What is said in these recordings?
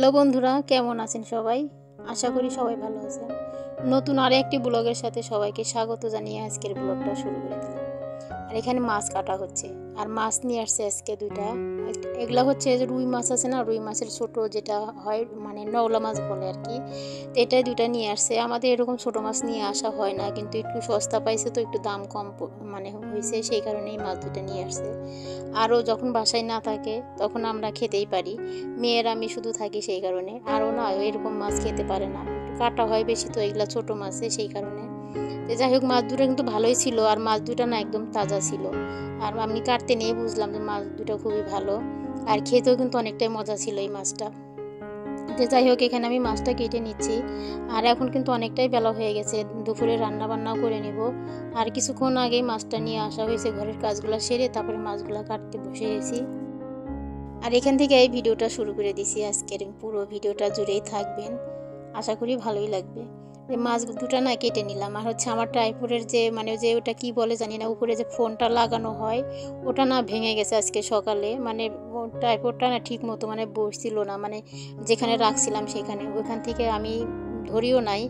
Hello বন্ধুরা, কেমন আছেন সবাই? আশা করি সবাই ভালো আছেন। নতুন আরেকটি ব্লগের সাথে সবাইকে স্বাগত জানিয়ে আজকের ব্লগটা শুরু করে দিলাম। আর এখানে মাছ কাটা হচ্ছে, আর মাছ নিয়ে আসছে আজকে দুইটা। এগুলা হচ্ছে যে রুই মাছ আছে না, রুই মাছের ছোট যেটা হয়, মানে নওলা মাছ বলে আর কি। তো এটাই দুইটা নিয়ে আসছে। আমাদের এরকম ছোট মাছ নিয়ে আসা হয় না, কিন্তু একটু সস্তা পাইছে তো একটু দাম কম মানে হয়েছে, সেই কারণেই মাছ দুইটা নিয়ে আসছে। আরও যখন বাসায় না থাকে তখন আমরা খেতেই পারি, মেয়ের আমি শুধু থাকি সেই কারণে। আরও না এরকম মাছ খেতে পারে না, কাটা হয় বেশি তো এগুলা ছোট মাছে, সেই কারণে। তো যাই হোক, মাছ দুটো কিন্তু ভালোই ছিল, আর মাছ দুটো না একদম তাজা ছিল। আর আমি কাটতে নিয়ে বুঝলাম যে মাছ দুটো খুবই ভালো, আর খেতেও কিন্তু অনেকটাই মজা ছিল এই মাছটা। তো যাই হোক, এখানে আমি মাছটা কেটে নিচ্ছি। আর এখন কিন্তু অনেকটাই বেলা হয়ে গেছে, দুপুরে রান্না বান্নাও করে নিব। আর কিছুক্ষণ আগেই মাছটা নিয়ে আসা হয়েছে, ঘরের কাজগুলো সেরে তারপরে মাছগুলো কাটতে বসে গেছি। আর এখান থেকে এই ভিডিওটা শুরু করে দিছি। আজকের পুরো ভিডিওটা জুড়েই থাকবেন, আশা করি ভালোই লাগবে। মাছ দুটো না কেটে নিলাম। আর হচ্ছে আমার ট্রাইপডের যে যে ওটা কি বলে জানি না, উপরে যে ফোনটা লাগানো হয় ওটা না ভেঙে গেছে আজকে সকালে। ট্রাইপডটা না ঠিক মতো বসছিল না, যেখানে রাখছিলাম সেখানে, ওইখান থেকে আমি ধরিও নাই।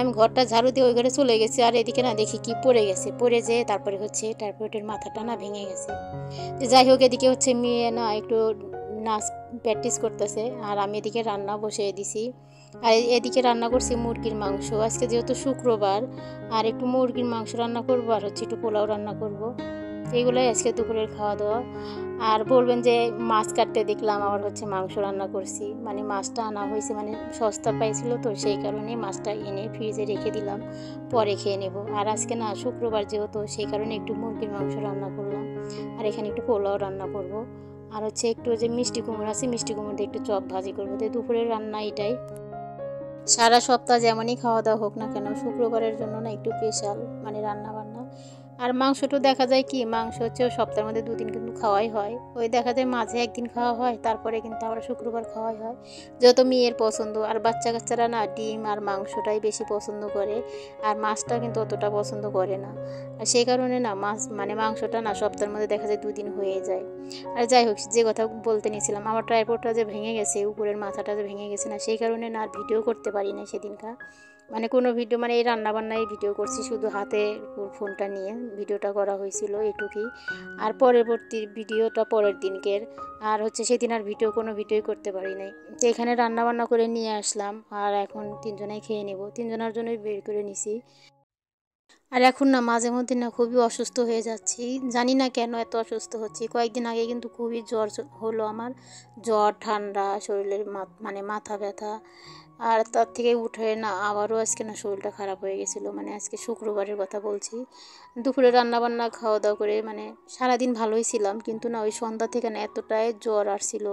আমি ঘরটা ঝাড়ু দিয়ে ওই ঘরে চলে গেছি, আর এদিকে না দেখি কি পড়ে গেছে, পড়ে যেয়ে তারপরে হচ্ছে ট্রাইপডের মাথাটা না ভেঙে গেছে। যাই হোক, এদিকে হচ্ছে মেয়ে না একটু নাচ প্র্যাকটিস করতেছে, আর আমি এদিকে রান্না বসিয়ে দিছি। আর এদিকে রান্না করছি মুরগির মাংস, আজকে যেহেতু শুক্রবার, আর একটু মুরগির মাংস রান্না করবো, আর হচ্ছে একটু পোলাও রান্না করব। এইগুলোই আজকে দুপুরের খাওয়া দাওয়া। আর বলবেন যে মাছ কাটতে দেখলাম আবার হচ্ছে মাংস রান্না করছি, মাছটা আনা হয়েছে, সস্তা পাইছিল তো সেই কারণে মাছটা এনে ফ্রিজে রেখে দিলাম, পরে খেয়ে নেব। আর আজকে না শুক্রবার যেহেতু, সেই কারণে একটু মুরগির মাংস রান্না করলাম, আর এখানে একটু পোলাও রান্না করব। আর হচ্ছে একটু যে মিষ্টি কুমড়ো আছে, মিষ্টি কুমড়ো দিয়ে একটু চপ ভাজি করবো। তো দুপুরের রান্না এটাই। সারা সপ্তাহ যেমনই খাওয়া দাওয়া হোক না কেন, শুক্রবারের জন্য না একটু স্পেশাল রান্না বান্না। আর মাংসটা দেখা যায় কি, মাংস হচ্ছে সপ্তাহের মধ্যে দুদিন কিন্তু খাওয়াই হয়। ওই দেখা যায় মাঝে একদিন খাওয়া হয়, তারপরে কিন্তু আবার শুক্রবার খাওয়াই হয়, যত মেয়ের পছন্দ। আর বাচ্চা কাচ্চারা না ডিম আর মাংসটাই বেশি পছন্দ করে, আর মাছটা কিন্তু অতটা পছন্দ করে না। আর সেই কারণে না মাছ মাংসটা না সপ্তাহের মধ্যে দেখা যায় দুদিন হয়ে যায়। আর যাই হোক, যে কথা বলতে নিয়েছিলাম, আমার ট্রাইপডটা যে ভেঙে গেছে, উপরের মাথাটা যে ভেঙে গেছে না, সেই কারণে না আর ভিডিও করতে পারি না সেদিনকার। কোনো ভিডিও এই রান্নাবান্নাই ভিডিও করছি, শুধু হাতে ফোনটা নিয়ে ভিডিওটা করা হয়েছিল এটুকুই। আর পরবর্তী ভিডিওটা পরের দিনকের। আর হচ্ছে সেদিন আর কোনো ভিডিওই করতে পারি নাই। তো এখানে রান্নাবান্না করে নিয়ে আসলাম, আর এখন তিনজনেই খেয়ে নেব, তিনজনের জন্যই বের করে নিছি। আর এখন না মাঝে মধ্যে না খুবই অসুস্থ হয়ে যাচ্ছি, জানি না কেন এত অসুস্থ হচ্ছি। কয়েকদিন আগে কিন্তু খুবই জ্বর হলো আমার, জ্বর, ঠান্ডা, শরীরের মাথা ব্যথা। আর তার থেকে উঠে না আবারও আজকে না শরীরটা খারাপ হয়ে গেছিলো। আজকে শুক্রবারের কথা বলছি। দুপুরে রান্নাবান্না খাওয়া দাওয়া করে সারাদিন ভালোই ছিলাম, কিন্তু না ওই সন্ধ্যা থেকে না এতটাই জ্বর আসছিল,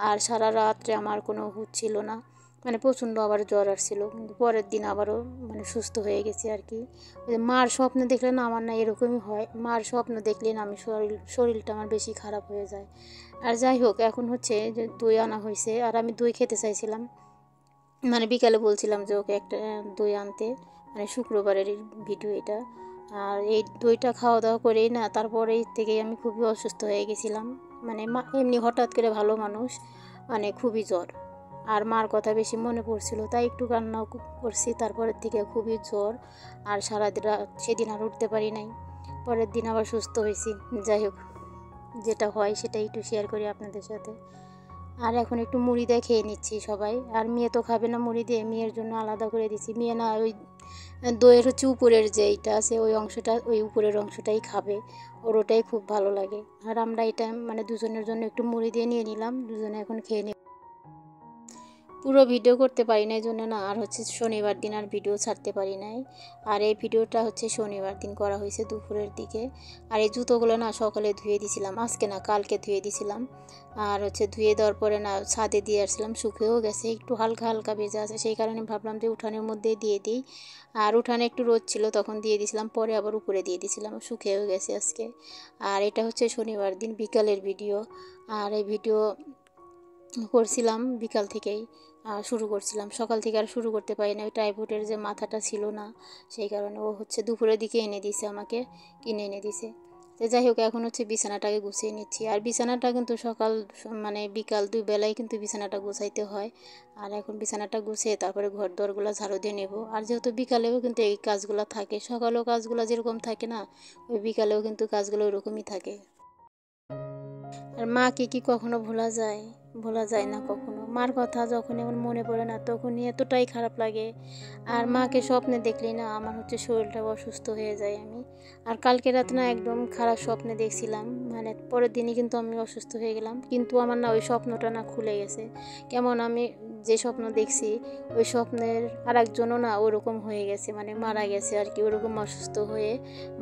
আর সারা রাত্রে আমার কোনো হুঁশ ছিল না। প্রচণ্ড আবার জ্বর আসছিল, কিন্তু পরের দিন আবারও সুস্থ হয়ে গেছি আর কি। ওই মার স্বপ্ন দেখলে না আমার না এরকমই হয়, মার স্বপ্ন দেখলে না আমি শরীরটা আমার বেশি খারাপ হয়ে যায়। আর যাই হোক, এখন হচ্ছে যে দই আনা হয়েছে, আর আমি দই খেতে চাইছিলাম, বিকালে বলছিলাম যে ওকে একটা দই আনতে, শুক্রবারের ভিডিও এটা। আর এই দইটা খাওয়া দাওয়া করেই না তারপরেই থেকেই আমি খুবই অসুস্থ হয়ে গেছিলাম। এমনি হঠাৎ করে ভালো মানুষ, খুবই জ্বর, আর মার কথা বেশি মনে পড়ছিল, তাই একটু কান্নাও করছি। তারপরের থেকে খুবই জ্বর, আর সারাদিন সেদিন আর উঠতে পারি নাই, পরের দিন আবার সুস্থ হয়েছি। যাই হোক, যেটা হয় সেটাই একটু শেয়ার করি আপনাদের সাথে। আর এখন একটু মুড়ি দিয়ে খেয়ে নিচ্ছি সবাই। আর মেয়ে তো খাবে না মুড়ি দিয়ে, মেয়ের জন্য আলাদা করে দিচ্ছি। মেয়ে না ওই দইয়ের হচ্ছে উপরের যে এইটা আছে, ওই অংশটা, ওই উপরের অংশটাই খাবে, ওর ওটাই খুব ভালো লাগে। আর আমরা এটা দুজনের জন্য একটু মুড়ি দিয়ে নিয়ে নিলাম, দুজনে এখন খেয়ে নিই। পুরো ভিডিও করতে পারি না, এই জন্য না। আর হচ্ছে শনিবার দিন আর ভিডিও ছাড়তে পারি নাই। আর এই ভিডিওটা হচ্ছে শনিবার দিন করা হয়েছে দুপুরের দিকে। আর এই জুতোগুলো না সকালে ধুয়ে দিয়েছিলাম, আজকে না কালকে ধুয়ে দিয়েছিলাম। আর হচ্ছে ধুয়ে দেওয়ার পরে না ছাদে দিয়ে আসছিলাম, শুকিয়েও গেছে, একটু হালকা হালকা ভেজা আছে, সেই কারণে ভাবলাম যে উঠানের মধ্যে দিয়ে দিই। আর উঠানে একটু রোদ ছিল, তখন দিয়ে দিয়েছিলাম, পরে আবার উপরে দিয়ে দিয়েছিলাম, শুকিয়েও গেছে আজকে। আর এটা হচ্ছে শনিবার দিন বিকালের ভিডিও। আর এই ভিডিও করছিলাম বিকাল থেকেই, শুরু করছিলাম, সকাল থেকে আর শুরু করতে পারি না। ওই ট্রাইপডের যে মাথাটা ছিল না, সেই কারণে ও হচ্ছে দুপুরের দিকে এনে দিছে, আমাকে কিনে এনে দিছে। তো যাই হোক, এখন হচ্ছে বিছানাটাকে গুছিয়ে নিচ্ছি। আর বিছানাটা কিন্তু সকাল মানে বিকাল দুই বেলায় কিন্তু বিছানাটা গুছাইতে হয়। আর এখন বিছানাটা গুছিয়ে তারপরে ঘর দোরগুলো ঝাড়ু দিয়ে নেব। আর যেহেতু বিকালেও কিন্তু এই কাজগুলো থাকে, সকালেও কাজগুলো যেরকম থাকে না, ওই বিকালেও কিন্তু কাজগুলো ওরকমই থাকে। আর মাকে কি কখনো ভোলা যায়? ভোলা যায় না কখনো। মার কথা যখন এমন মনে পড়ে না, তখনই এতটাই খারাপ লাগে। আর মাকে স্বপ্নে দেখলেই না আমার হচ্ছে শরীরটা অসুস্থ হয়ে যায় আমি। আর কালকে রাতে না একদম খারাপ স্বপ্নে দেখছিলাম, মানে পরের দিনই কিন্তু আমি অসুস্থ হয়ে গেলাম। কিন্তু আমার না ওই স্বপ্নটা না খুলে গেছে। কেমন আমি যে স্বপ্ন দেখছি, ওই স্বপ্নের আর একজনও না ওরকম হয়ে গেছে, মানে মারা গেছে আর কি, ওরকম অসুস্থ হয়ে।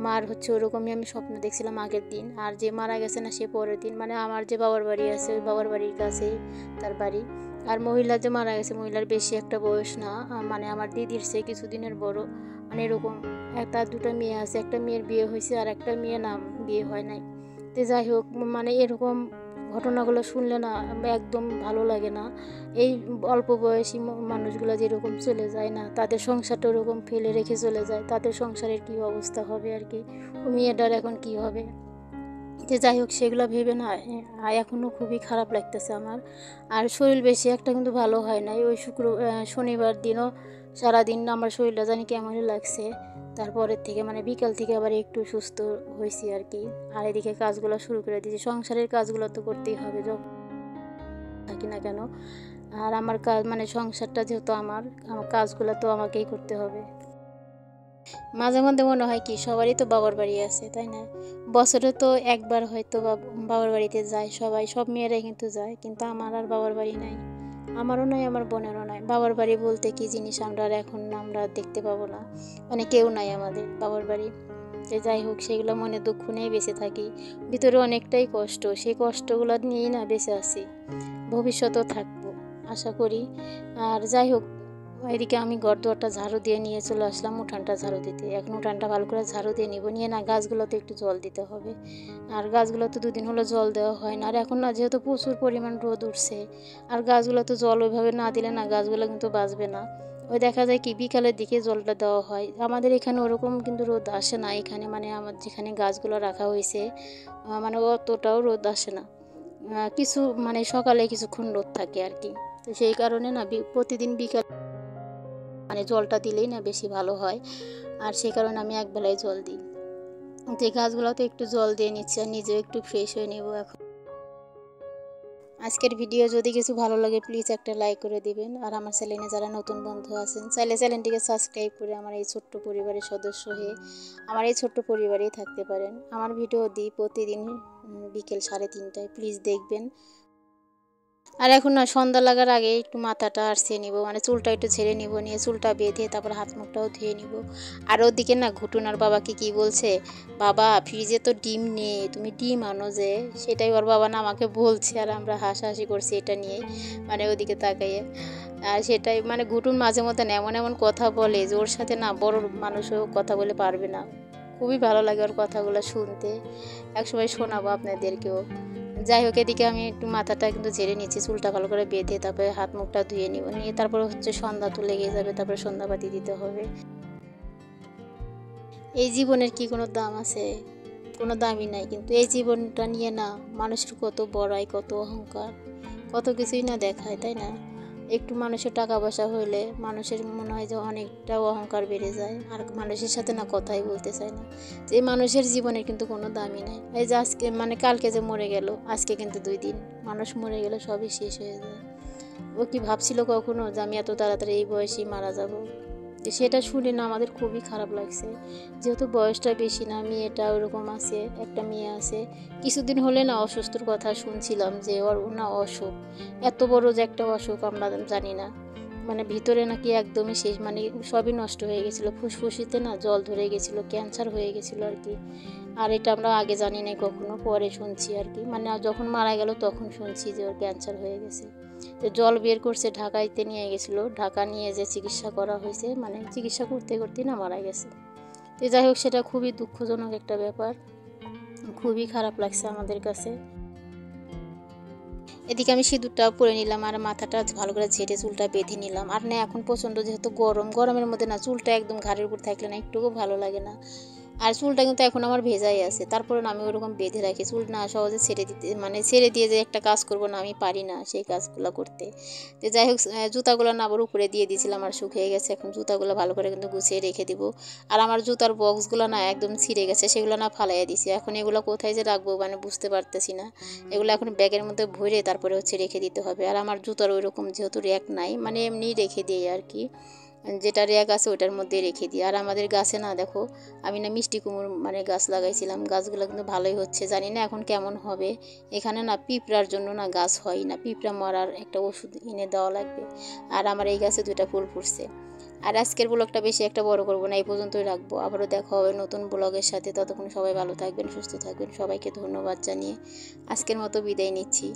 মার হচ্ছে ওরকমই আমি স্বপ্ন দেখছিলাম আগের দিন। আর যে মারা গেছে না, সে পরের দিন। মানে আমার যে বাবার বাড়ি আছে, ওই বাবার বাড়ির কাছেই তার বাড়ি। আর মহিলা যে মারা গেছে, মহিলার বেশি একটা বয়স না, মানে আমার দিদির সে কিছুদিনের বড়, মানে এরকম। তার দুটো মেয়ে আছে, একটা মেয়ের বিয়ে হয়েছে আর একটা মেয়ে না বিয়ে হয় নাই। তো যাই হোক, মানে এরকম ঘটনাগুলো শুনলে না একদম ভালো লাগে না। এই অল্প বয়সী মানুষগুলো যেরকম চলে যায় না, তাদের সংসারটা ওরকম ফেলে রেখে চলে যায়, তাদের সংসারের কী অবস্থা হবে আর কি, ও মেয়েটার এখন কি হবে। যে যাই হোক, সেগুলো ভেবে না এখনও খুবই খারাপ লাগতেছে আমার। আর শরীর বেশি একটা কিন্তু ভালো হয় নাই। ওই শনিবার দিনও সারাদিন আমার শরীরটা জানি কেমনই লাগছে। তারপরের থেকে মানে বিকাল থেকে আবার একটু সুস্থ হয়েছি আর কি। আর এদিকে কাজগুলো শুরু করে দিয়েছি, সংসারের কাজগুলো তো করতেই হবে যখন থাকি না কেন। আর আমার কাজ মানে সংসারটা যেহেতু আমার কাজগুলো তো আমাকেই করতে হবে। মাঝে মধ্যে মনে হয় কি, সবারই তো বাবার বাড়ি আছে, তাই না? বছরে তো একবার হয়তো বাবার বাড়িতে যায় সবাই, সব মেয়েরাই কিন্তু যায়, কিন্তু আমার আর বাবার বাড়ি নাই। আমারও নাই, আমার বোনেরও নাই। বাবার বাড়ি বলতে কি জিনিস আমরা আর এখন আমরা দেখতে পাবো না, মানে কেউ নাই আমাদের বাবার বাড়ি। যে যাই হোক, সেগুলো মনে দুঃখ নিয়ে বেঁচে থাকি। ভিতরে অনেকটাই কষ্ট, সেই কষ্টগুলো নিয়েই না বেঁচে আছি, ভবিষ্যতেও থাকবো আশা করি। আর যাই হোক, এদিকে আমি ঘর দুয়ারটা ঝাড়ু দিয়ে নিয়ে চলে আসলাম উঠানটা ঝাড়ু দিতে। এখন উঠানটা ভালো করে ঝাড়ু দিয়ে নিব, নিয়ে না গাছগুলোতে একটু জল দিতে হবে। আর গাছগুলো তো দুদিন হলো জল দেওয়া হয় না। আর এখন না যেহেতু প্রচুর পরিমাণ রোদ উঠছে, আর গাছগুলো তো জল ওইভাবে না দিলে না গাছগুলো কিন্তু বাঁচবে না। ওই দেখা যায় কি বিকালের দিকে জলটা দেওয়া হয়। আমাদের এখানে ওরকম কিন্তু রোদ আসে না এখানে, মানে আমার যেখানে গাছগুলো রাখা হয়েছে মানে অতটাও রোদ আসে না। কিছু মানে সকালে কিছুক্ষণ রোদ থাকে আর কি। তো সেই কারণে না প্রতিদিন বিকাল মানে জলটা দিলেই না বেশি ভালো হয়। আর সেই কারণে আমি একবেলায় জল দিই। তো এই গাছগুলোতে একটু জল দিয়ে নিচ্ছি আর নিজেও একটু ফ্রেশ হয়ে নেব এখন। আজকের ভিডিও যদি কিছু ভালো লাগে প্লিজ একটা লাইক করে দিবেন। আর আমার চ্যানেলে যারা নতুন বন্ধু আছেন, চাইলে চ্যানেলটিকে সাবস্ক্রাইব করে আমার এই ছোট্ট পরিবারের সদস্য হয়ে আমার এই ছোট্ট পরিবারেই থাকতে পারেন। আমার ভিডিও দিই প্রতিদিন বিকেল 3:30টায়, প্লিজ দেখবেন। আর এখন না সন্ধ্যা লাগার আগে একটু মাথাটা আরছিয়ে নিব, মানে চুলটা একটু ঝেড়ে নিব, নিয়ে চুলটা বেঁধে তারপর হাত মুখটাও ধুয়ে নিব। আর ওদিকে না ঘুটুনার বাবাকে কি বলছে, বাবা ফ্রিজে তো ডিম নেই, তুমি ডিম আনো যে, সেটাই ওর বাবা না আমাকে বলছে। আর আমরা হাসাহাসি করছি এটা নিয়ে, মানে ওদিকে তাকাইয়ে। আর সেটাই মানে ঘুটুন মাঝে মধ্যে এমন এমন কথা বলে যে ওর সাথে না বড় মানুষও কথা বলে পারবে না। খুবই ভালো লাগে ওর কথাগুলো শুনতে, একসময় শোনাবো আপনাদেরকেও। যাই হোক, এদিকে আমি একটু মাথাটা কিন্তু ঝেড়ে নিচ্ছি, চুলটা ভালো করে বেঁধে তারপরে হাত মুখটা ধুয়ে নিব, নিয়ে তারপরে হচ্ছে সন্ধ্যা তো লেগে যাবে, তারপরে সন্ধ্যাবাতি দিতে হবে। এই জীবনের কি কোনো দাম আছে? কোনো দামই নাই। কিন্তু এই জীবনটা নিয়ে না মানুষের কত বড়াই, কত অহংকার, কত কিছুই না দেখায়, তাই না? একটু মানুষের টাকা পয়সা হইলে মানুষের মনে হয় যে অনেকটা অহংকার বেড়ে যায়, আর মানুষের সাথে না কথাই বলতে চায় না। যে মানুষের জীবনের কিন্তু কোনো দামই নাই। এই যে আজকে মানে কালকে যে মরে গেল, আজকে কিন্তু 2 দিন মানুষ মরে গেলে সবই শেষ হয়ে যায়। ও কি ভাবছিল কখনো যে আমি এত তাড়াতাড়ি এই বয়সেই মারা যাব? সেটা শুনে না আমাদের খুবই খারাপ লাগছে। যেহেতু বয়সটা বেশি না, মেয়েটা ওরকম আছে, একটা মেয়ে আছে। কিছুদিন হলে না অসুস্থর কথা শুনছিলাম যে ওর না অসুখ, এত বড় যে একটা অসুখ আমরা জানি না। মানে ভিতরে নাকি একদমই শেষ, মানে সবই নষ্ট হয়ে গেছিলো, ফুসফুসিতে না জল ধরে গেছিলো, ক্যান্সার হয়ে গেছিলো আর কি। আর এটা আমরা আগে জানি না কখনো, পরে শুনছি আর কি, মানে যখন মারা গেল তখন শুনছি যে ওর ক্যান্সার হয়ে গেছে। তো জল বের করছে, ঢাকাইতে নিয়ে গেছিলো, ঢাকা নিয়ে যে চিকিৎসা করা হয়েছে, মানে চিকিৎসা করতে করতেই না মারা গেছে। তো যাই হোক, সেটা খুবই দুঃখজনক একটা ব্যাপার, খুবই খারাপ লাগছে আমাদের কাছে। এদিকে আমি সিঁদুরটা পরে নিলাম আর মাথাটা ভালো করে ঝেড়ে চুলটা বেঁধে নিলাম। আর না এখন প্রচণ্ড যেহেতু গরমের মধ্যে না চুলটা একদম ঘাড়ের উপর থাকলে না একটুকু ভালো লাগে না, আর চুলটা কিন্তু এখন আমার ভেজাই আছে, তারপরে না আমি ওরকম বেঁধে রাখি। চুল না সহজে ছেড়ে দিতে, মানে ছেড়ে দিয়ে যে একটা কাজ করব না, আমি পারি না সেই কাজগুলো করতে। তো যাই হোক, জুতাগুলো না আবার উপরে দিয়ে দিয়েছিলাম আর শুকিয়ে গেছে। এখন জুতাগুলো ভালো করে কিন্তু গুছিয়ে রেখে দিব। আর আমার জুতার বক্সগুলো না একদম ছিঁড়ে গেছে, সেগুলো না ফালাইয়া দিছি। এখন এগুলো কোথায় যে রাখবো মানে বুঝতে পারতেছি না। এগুলো এখন ব্যাগের মধ্যে ভরে তারপরে হচ্ছে রেখে দিতে হবে। আর আমার জুতার ওইরকম যেহেতু র্যাক নাই, মানে এমনি রেখে দিই আর কি, যেটা র্যাক আছে ওটার মধ্যে রেখে দিই। আর আমাদের গাছে না দেখো, আমি না মিষ্টি কুমড় মানে গাছ লাগাইছিলাম, গাছগুলো কিন্তু ভালোই হচ্ছে, জানি না এখন কেমন হবে। এখানে না পিঁপড়ার জন্য না গাছ হয় না, পিঁপড়া মরার একটা ওষুধ এনে দেওয়া লাগবে। আর আমার এই গাছে 2টা ফুল ফুটছে। আর আজকের ব্লগটা বেশি একটা বড় করব না, এই পর্যন্তই রাখবো। আবারও দেখা হবে নতুন ব্লগের সাথে। ততক্ষণ সবাই ভালো থাকবেন, সুস্থ থাকবেন। সবাইকে ধন্যবাদ জানিয়ে আজকের মতো বিদায় নিচ্ছি।